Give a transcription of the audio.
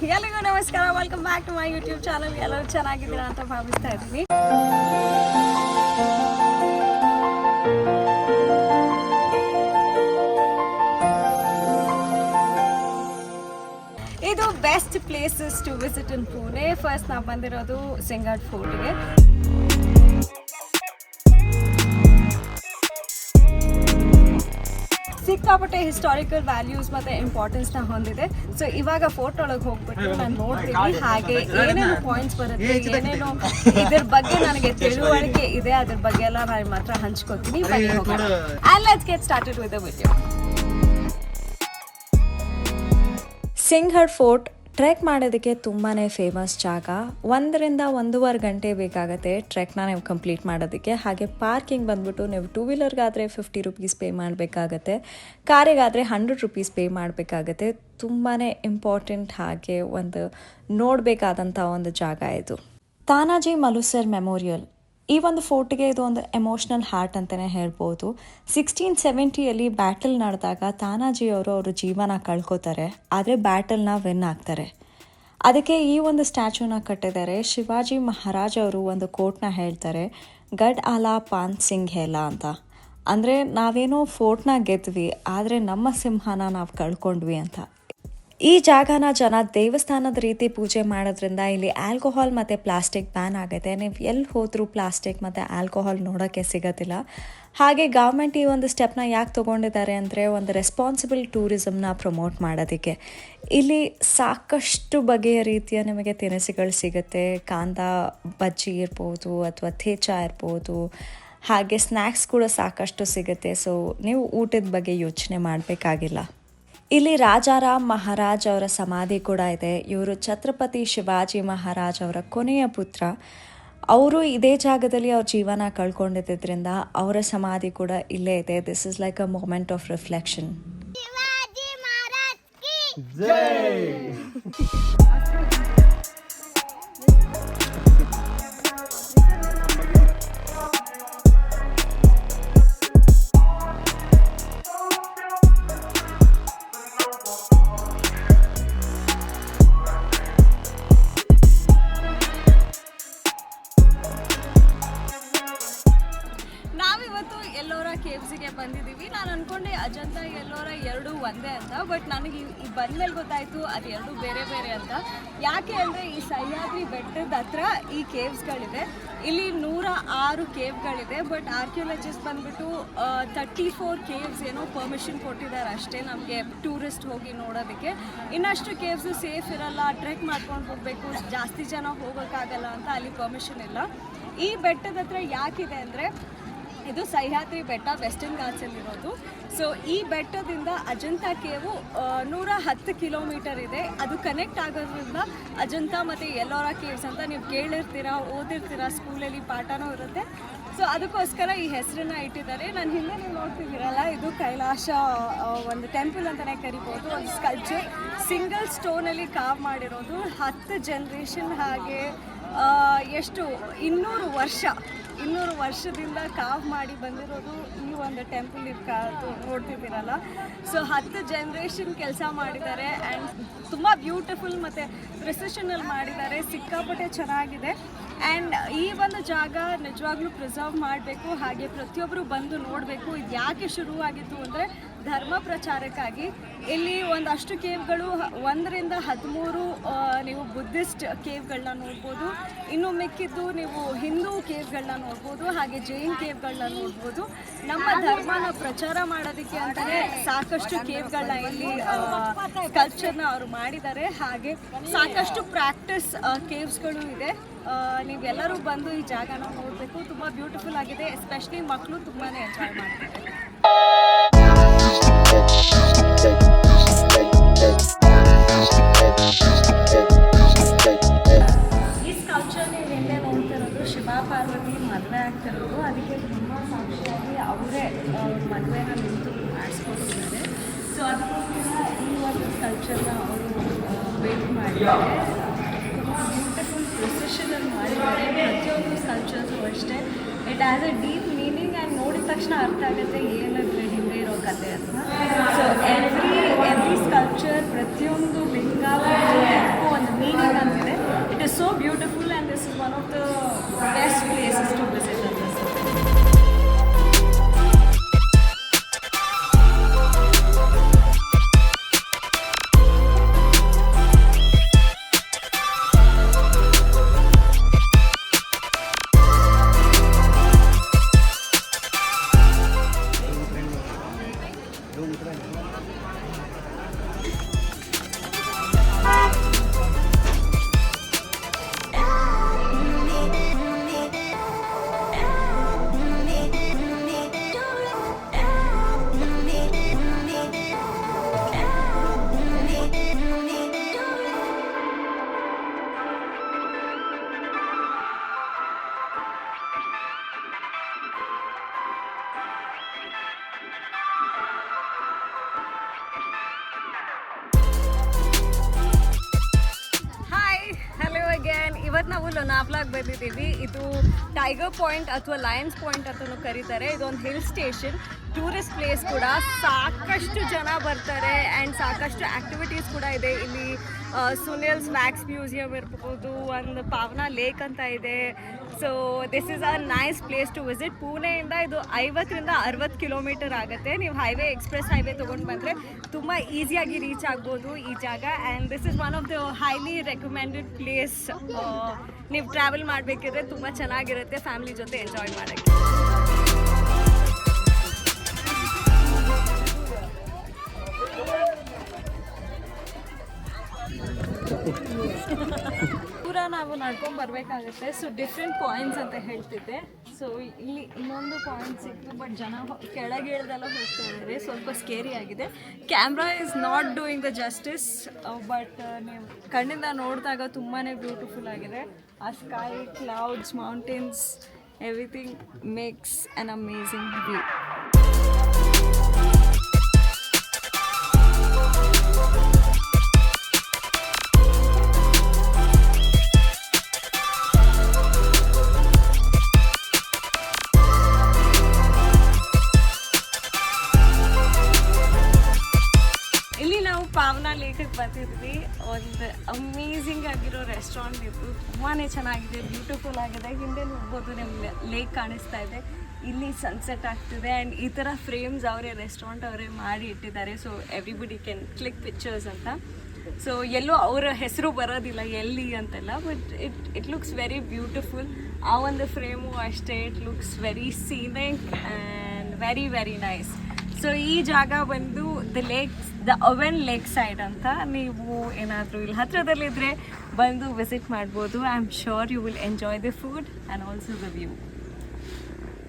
ಎಲ್ಲರಿಗೂ ನಮಸ್ಕಾರ, welcome back to my YouTube channel. ಎಲ್ಲರೂ ಚೆನ್ನಾಗಿದ್ದೀರಾ ಅಂತ ಭಾವಿಸ್ತಾ ಇದ್ದೀನಿ. ಇದು best places to visit in Pune. First ನಾವು ಬಂದಿರೋದು ಸಿಂಘಾಟ್ ಫೋರ್ಟ್ಗೆ. ಸಿಕ್ಕಾಪಟ್ಟೆ ಹಿಸ್ಟಾರಿಕಲ್ ವ್ಯಾಲ್ಯೂಸ್ ಮತ್ತು ಇಂಪಾರ್ಟೆನ್ಸ್ನ ಹೊಂದಿದೆ. ಸೊ ಇವಾಗ ಫೋರ್ಟ್ ಒಳಗೆ ಹೋಗ್ಬಿಟ್ಟು ನಾನು ನೋಡ್ತೀನಿ, ಹಾಗೆ ಏನೇನು ಪಾಯಿಂಟ್ಸ್ ಬರುತ್ತೆ, ಏನೇನು ಇದ್ರ ಬಗ್ಗೆ ನನಗೆ ತಿಳುವಳಿಕೆ ಇದೆ, ಅದ್ರ ಬಗ್ಗೆ ಎಲ್ಲ ನಾನು ನಿಮ್ಮ ಹತ್ರ ಹಂಚ್ಕೊತೀನಿ. ಬನ್ನಿ ಹೋಗೋಣ. And let's get started with the video. Sinhagad fort trek ಮಾಡೋದಕ್ಕೆ ತುಂಬಾ ಫೇಮಸ್ ಜಾಗ. 1-1.5 ಗಂಟೆ ಬೇಕಾಗುತ್ತೆ ಟ್ರೆಕ್ನ ನೀವು ಕಂಪ್ಲೀಟ್ ಮಾಡೋದಕ್ಕೆ. ಹಾಗೆ ಪಾರ್ಕಿಂಗ್ ಬಂದ್ಬಿಟ್ಟು ನೀವು 2 ವೀಲರ್ಗಾದರೆ 50 ರೂಪೀಸ್ ಪೇ ಮಾಡಬೇಕಾಗತ್ತೆ, ಕಾರಿಗಾದರೆ 100 ರೂಪೀಸ್ ಪೇ ಮಾಡಬೇಕಾಗತ್ತೆ. ತುಂಬಾ ಇಂಪಾರ್ಟೆಂಟ್, ಹಾಗೆ ಒಂದು ನೋಡಬೇಕಾದಂಥ ಒಂದು ಜಾಗ ಇದು. ತಾನಾಜಿ ಮಲುಸರ್ ಮೆಮೋರಿಯಲ್. ಈ ಒಂದು ಫೋರ್ಟ್ಗೆ ಇದು ಒಂದು ಎಮೋಷ್ನಲ್ ಹಾರ್ಟ್ ಅಂತಲೇ ಹೇಳ್ಬೋದು. 1670ಯಲ್ಲಿ ಬ್ಯಾಟಲ್ ನಡೆದಾಗ ತಾನಾಜಿಯವರು ಅವರು ಜೀವನ ಕಳ್ಕೊತಾರೆ, ಆದರೆ ಬ್ಯಾಟಲ್ನ ವಿನ್ ಆಗ್ತಾರೆ. ಅದಕ್ಕೆ ಈ ಒಂದು ಸ್ಟ್ಯಾಚ್ಯೂನ ಕಟ್ಟಿದ್ದಾರೆ. ಶಿವಾಜಿ ಮಹಾರಾಜ್ ಅವರು ಒಂದು ಕೋಟ್ನ ಹೇಳ್ತಾರೆ, ಗಡ್ ಆಲಾ ಪಾನ್ ಸಿಂಗ್ ಹೇಲಾ ಅಂತ. ಅಂದರೆ ನಾವೇನೋ ಫೋರ್ಟ್ನ ಗೆದ್ವಿ, ಆದರೆ ನಮ್ಮ ಸಿಂಹನ ನಾವು ಕಳ್ಕೊಂಡ್ವಿ ಅಂತ. ಈ ಜಾಗನ ಜನ ದೇವಸ್ಥಾನದ ರೀತಿ ಪೂಜೆ ಮಾಡೋದ್ರಿಂದ ಇಲ್ಲಿ ಆಲ್ಕೋಹಾಲ್ ಮತ್ತು ಪ್ಲಾಸ್ಟಿಕ್ ಬ್ಯಾನ್ ಆಗುತ್ತೆ. ನೀವು ಎಲ್ಲಿ ಹೋದರೂ ಪ್ಲಾಸ್ಟಿಕ್ ಮತ್ತು ಆಲ್ಕೋಹಾಲ್ ನೋಡೋಕ್ಕೆ ಸಿಗೋದಿಲ್ಲ. ಹಾಗೆ ಗೌರ್ಮೆಂಟ್ ಈ ಒಂದು ಸ್ಟೆಪ್ನ ಯಾಕೆ ತೊಗೊಂಡಿದ್ದಾರೆ ಅಂದರೆ ಒಂದು ರೆಸ್ಪಾನ್ಸಿಬಲ್ ಟೂರಿಸಮ್ನ ಪ್ರಮೋಟ್ ಮಾಡೋದಕ್ಕೆ. ಇಲ್ಲಿ ಸಾಕಷ್ಟು ಬಗೆಯ ರೀತಿಯ ನಿಮಗೆ ತಿನಿಸುಗಳು ಸಿಗುತ್ತೆ. ಕಾಂದ ಬಜ್ಜಿ ಇರ್ಬೋದು ಅಥವಾ ಥೇಚಾ ಇರ್ಬೋದು, ಹಾಗೆ ಸ್ನ್ಯಾಕ್ಸ್ ಕೂಡ ಸಾಕಷ್ಟು ಸಿಗುತ್ತೆ. ಸೊ ನೀವು ಊಟದ ಬಗ್ಗೆ ಯೋಚನೆ ಮಾಡಬೇಕಾಗಿಲ್ಲ. ಇಲ್ಲಿ ರಾಜಾರಾಮ್ ಮಹಾರಾಜ್ ಅವರ ಸಮಾಧಿ ಕೂಡ ಇದೆ. ಇವರು ಛತ್ರಪತಿ ಶಿವಾಜಿ ಮಹಾರಾಜ್ ಅವರ ಕೊನೆಯ ಪುತ್ರ. ಅವರು ಇದೇ ಜಾಗದಲ್ಲಿ ಅವ್ರ ಜೀವನ ಕಳ್ಕೊಂಡಿದ್ದರಿಂದ ಅವರ ಸಮಾಧಿ ಕೂಡ ಇಲ್ಲೇ ಇದೆ. This is like a moment of reflection. ಕೇವ್ಸಿಗೆ ಬಂದಿದ್ದೀವಿ. ನಾನು ಅನ್ಕೊಂಡೆ ಅಜಂತಾ ಎಲ್ಲೋರ ಎರಡು ಒಂದೇ ಅಂತ, ಬಟ್ ನನಗೆ ಈ ಬಂದ್ಮೇಲೆ ಗೊತ್ತಾಯಿತು ಅದು ಎರಡು ಬೇರೆ ಬೇರೆ ಅಂತ. ಯಾಕೆ ಅಂದರೆ ಈ ಸಹ್ಯಾದ್ರಿ ಬೆಟ್ಟದ ಹತ್ರ ಈ ಕೇವ್ಸ್ಗಳಿದೆ. ಇಲ್ಲಿ 106 ಕೇವ್ಗಳಿದೆ, ಬಟ್ ಆರ್ಕಿಯಾಲಜಿಸ್ಟ್ ಬಂದ್ಬಿಟ್ಟು 34 ಕೇವ್ಸ್ ಏನೋ ಪರ್ಮಿಷನ್ ಕೊಟ್ಟಿದ್ದಾರೆ ಅಷ್ಟೇ ನಮಗೆ ಟೂರಿಸ್ಟ್ ಹೋಗಿ ನೋಡೋದಕ್ಕೆ. ಇನ್ನಷ್ಟು ಕೇವ್ಸು ಸೇಫ್ ಇರಲ್ಲ, ಟ್ರೆಕ್ ಮಾಡ್ಕೊಂಡು ಹೋಗಬೇಕು, ಜಾಸ್ತಿ ಜನ ಹೋಗೋಕ್ಕಾಗಲ್ಲ ಅಂತ ಅಲ್ಲಿ ಪರ್ಮಿಷನ್ ಇಲ್ಲ. ಈ ಬೆಟ್ಟದ ಹತ್ರ ಯಾಕಿದೆ ಅಂದರೆ ಇದು ಸಹ್ಯಾದ್ರಿ ಬೆಟ್ಟ, ವೆಸ್ಟರ್ನ್ ಘಾಟ್ಸಲ್ಲಿರೋದು. ಸೊ ಈ ಬೆಟ್ಟದಿಂದ ಅಜಂತಾ ಕೇವು 110 ಕಿಲೋಮೀಟರ್ ಇದೆ. ಅದು ಕನೆಕ್ಟ್ ಆಗೋದ್ರಿಂದ ಅಜಂತಾ ಮತ್ತು ಎಲ್ಲೋರಾ ಕೇವ್ಸ್ ಅಂತ ನೀವು ಕೇಳಿರ್ತೀರಾ, ಓದಿರ್ತೀರಾ, ಸ್ಕೂಲಲ್ಲಿ ಪಾಠನೂ ಇರುತ್ತೆ. ಸೊ ಅದಕ್ಕೋಸ್ಕರ ಈ ಹೆಸರನ್ನ ಇಟ್ಟಿದ್ದಾರೆ. ನಾನು ಹಿಂದೆ ನೀವು ನೋಡ್ತಿದ್ದೀರಲ್ಲ, ಇದು ಕೈಲಾಶ ಒಂದು ಟೆಂಪಲ್ ಅಂತಲೇ ಕರಿಬೋದು. ಒಂದು ಸ್ಕಲ್ಪ್ಚರ್ ಸಿಂಗಲ್ ಸ್ಟೋನಲ್ಲಿ ಕಾವ್ ಮಾಡಿರೋದು. 10 ಜನರೇಷನ್, ಹಾಗೆ ಎಷ್ಟು 200 ವರ್ಷದಿಂದ ಕಾವ್ ಮಾಡಿ ಬಂದಿರೋದು ಈ ಒಂದು ಟೆಂಪಲ್ ನೋಡ್ತಿದ್ದೀರಲ್ಲ. ಸೊ 10 ಜನರೇಷನ್ ಕೆಲಸ ಮಾಡಿದ್ದಾರೆ ಆ್ಯಂಡ್ ತುಂಬ ಬ್ಯೂಟಿಫುಲ್ ಮತ್ತು ಪ್ರಿಸಿಷನಲ್ಲಿ ಮಾಡಿದ್ದಾರೆ. ಸಿಕ್ಕಾಪಟ್ಟೆ ಚೆನ್ನಾಗಿದೆ. ಆ್ಯಂಡ್ ಈ ಒಂದು ಜಾಗ ನಿಜವಾಗ್ಲೂ ಪ್ರಿಸರ್ವ್ ಮಾಡಬೇಕು, ಹಾಗೆ ಪ್ರತಿಯೊಬ್ಬರು ಬಂದು ನೋಡಬೇಕು. ಇದು ಯಾಕೆ ಶುರುವಾಗಿತ್ತು ಅಂದರೆ ಧರ್ಮ ಪ್ರಚಾರಕ್ಕಾಗಿ. ಇಲ್ಲಿ ಒಂದಷ್ಟು ಕೇವ್ಗಳು 1ರಿಂದ 13 ನೀವು ಬುದ್ಧಿಸ್ಟ್ ಕೇವ್ಗಳನ್ನ ನೋಡ್ಬೋದು. ಇನ್ನು ಮಿಕ್ಕಿದ್ದು ನೀವು ಹಿಂದೂ ಕೇವ್ಗಳನ್ನ ನೋಡ್ಬೋದು, ಹಾಗೆ ಜೈನ್ ಕೇವ್ಗಳನ್ನ ನೋಡ್ಬೋದು. ನಮ್ಮ ಧರ್ಮನ ಪ್ರಚಾರ ಮಾಡೋದಕ್ಕೆ ಅಂತಲೇ ಸಾಕಷ್ಟು ಕೇವ್ಗಳನ್ನ ಇಲ್ಲಿ ಕಲ್ಚರ್ನ ಅವರು ಮಾಡಿದ್ದಾರೆ. ಹಾಗೆ ಸಾಕಷ್ಟು ಪ್ರಾಕ್ಟಿಸ್ ಕೇವ್ಸ್ಗಳು ಇದೆ. ನೀವೆಲ್ಲರೂ ಬಂದು ಈ ಜಾಗನ ನೋಡಬೇಕು. ತುಂಬ ಬ್ಯೂಟಿಫುಲ್ ಆಗಿದೆ. ಎಸ್ಪೆಷಲಿ ಮಕ್ಕಳು ತುಂಬಾ ಎಂಜಾಯ್ ಮಾಡ್ತಾರೆ. ಈ ಸ್ಕಲ್ಪ್ಚರ್ ನೀವು ಹಿಂದೆ ನೋಡ್ತಿರೋದು ಶಿವ ಪಾರ್ವತಿ ಮದುವೆ ಆಗ್ತಿರೋದು. ಅದಕ್ಕೆ ತುಂಬ ಸಾಕ್ಷಿಯಾಗಿ ಅವರೇ ಮದುವೆನ ನಿಂತು ಮಾಡಿಸ್ಕೊಟ್ಟಿದ್ದಾರೆ. ಸೊ ಅದಕ್ಕೋಸ್ಕರ ಈ ಒಂದು ಸ್ಕಲ್ಪ್ಚರ್ನ ಅವರು ವೇಟ್ ಮಾಡಿದ್ದಾರೆ. ಬ್ಯೂಟಿಫುಲ್ ಪ್ರೊಸೆಷನಲ್ಲಿ ಮಾಡಿದ್ದಾರೆ. ಪ್ರತಿಯೊಂದು ಸ್ಕಲ್ಪ್ಚರ್ಸು ಅಷ್ಟೇ it has a deep meaning. And ನೋಡಿದ ತಕ್ಷಣ ಅರ್ಥ ಆಗುತ್ತೆ ಏನಾದ್ರೆ ಹಿಂದೆ ಇರೋ ಕತೆ ಅಂತ. ಸೊ ಎವ್ರಿ ಸ್ಕಲ್ಪ್ಚರ್, ಪ್ರತಿಯೊಂದು ಲಿಂಗ, ಎತ್ಕೋ ಇವತ್ತು ನಾವು ಲೋನಾವ್ಲಾಗ್ ಬಂದಿದ್ದೀವಿ. ಇದು ಟೈಗರ್ ಪಾಯಿಂಟ್ ಅಥವಾ ಲಯನ್ಸ್ ಪಾಯಿಂಟ್ ಅಂತಲೂ ಕರೀತಾರೆ. ಇದೊಂದು ಹಿಲ್ ಸ್ಟೇಷನ್, ಟೂರಿಸ್ಟ್ ಪ್ಲೇಸ್ ಕೂಡ. ಸಾಕಷ್ಟು ಜನ ಬರ್ತಾರೆ ಆ್ಯಂಡ್ ಸಾಕಷ್ಟು ಆ್ಯಕ್ಟಿವಿಟೀಸ್ ಕೂಡ ಇದೆ ಇಲ್ಲಿ. ಸುನಿಲ್ಸ್ ವ್ಯಾಕ್ಸ್ ಮ್ಯೂಸಿಯಂ ಇರ್ಬೋದು, ಒಂದು ಪಾವನಾ ಲೇಕ್ ಅಂತ ಇದೆ. So this is a nice place to visit. ಪುಣೆಯಿಂದ ಇದು 50ರಿಂದ 60 ಕಿಲೋಮೀಟರ್ ಆಗುತ್ತೆ. ನೀವು ಎಕ್ಸ್ಪ್ರೆಸ್ ಹೈವೇ ತೊಗೊಂಡು ಬಂದರೆ ತುಂಬ ಈಸಿಯಾಗಿ ರೀಚ್ ಆಗ್ಬೋದು ಈ ಜಾಗ. And this is one of the highly recommended place. ನೀವು ಟ್ರಾವೆಲ್ ಮಾಡಬೇಕಿದ್ರೆ ತುಂಬ ಚೆನ್ನಾಗಿರುತ್ತೆ ಫ್ಯಾಮಿಲಿ ಜೊತೆ ಎಂಜಾಯ್ ಮಾಡೋಕ್ಕೆ. ಪೂರ ನಾವು ನಡ್ಕೊಂಡು ಬರಬೇಕಾಗುತ್ತೆ. ಸೊ ಡಿಫ್ರೆಂಟ್ ಪಾಯಿಂಟ್ಸ್ ಅಂತ ಹೇಳ್ತಿದ್ದೆ. ಸೊ ಇಲ್ಲಿ ಇನ್ನೊಂದು ಪಾಯಿಂಟ್ ಸಿಕ್ತು, ಬಟ್ ಜನ ಕೆಳಗೆ ಇಳ್ದೆಲ್ಲ ಹೋಗ್ತಾ ಇದ್ದಾರೆ. ಸ್ವಲ್ಪ ಸ್ಕೇರಿ ಆಗಿದೆ. Camera is not doing the justice, but ನೀವು ಕಣ್ಣಿಂದ ನೋಡಿದಾಗ ತುಂಬಾ ಬ್ಯೂಟಿಫುಲ್ ಆಗಿದೆ. ಆ sky, clouds, mountains, everything makes an amazing view. Pawana ಲೇಕಿಗೆ ಬರ್ತಿದ್ವಿ. ಒಂದು ಅಮೇಝಿಂಗ್ ಆಗಿರೋ ರೆಸ್ಟೋರೆಂಟ್ ಇತ್ತು. ತುಂಬಾ ಚೆನ್ನಾಗಿದೆ, ಬ್ಯೂಟಿಫುಲ್ ಆಗಿದೆ. ಹಿಂದೆ ನೋಡ್ಬೋದು ನಿಮ್ಗೆ ಲೇಕ್ ಕಾಣಿಸ್ತಾ ಇದೆ. ಇಲ್ಲಿ ಸನ್ಸೆಟ್ ಆಗ್ತಿದೆ ಆ್ಯಂಡ್ ಈ ಥರ ಫ್ರೇಮ್ಸ್ ರೆಸ್ಟೋರೆಂಟ್ ಅವರೇ ಮಾಡಿ ಇಟ್ಟಿದ್ದಾರೆ. So everybody can click pictures ಅಂತ. ಸೊ ಎಲ್ಲೂ ಅವರ ಹೆಸರು ಬರೋದಿಲ್ಲ ಎಲ್ಲಿ ಅಂತೆಲ್ಲ, but it looks very beautiful. ಆ ಒಂದು ಫ್ರೇಮು ಅಷ್ಟೇ, it looks very scenic and very very nice. So ಈ ಜಾಗ ಬಂದು ದ ಅವೆನ್ ಲೇಕ್ ಸೈಡ್ ಅಂತ. ನೀವು ಏನಾದರೂ ಇಲ್ಲಿ ಹತ್ರದಲ್ಲಿದ್ದರೆ ಬಂದು ವಿಸಿಟ್ ಮಾಡ್ಬೋದು. I am sure you will enjoy the food and also the view.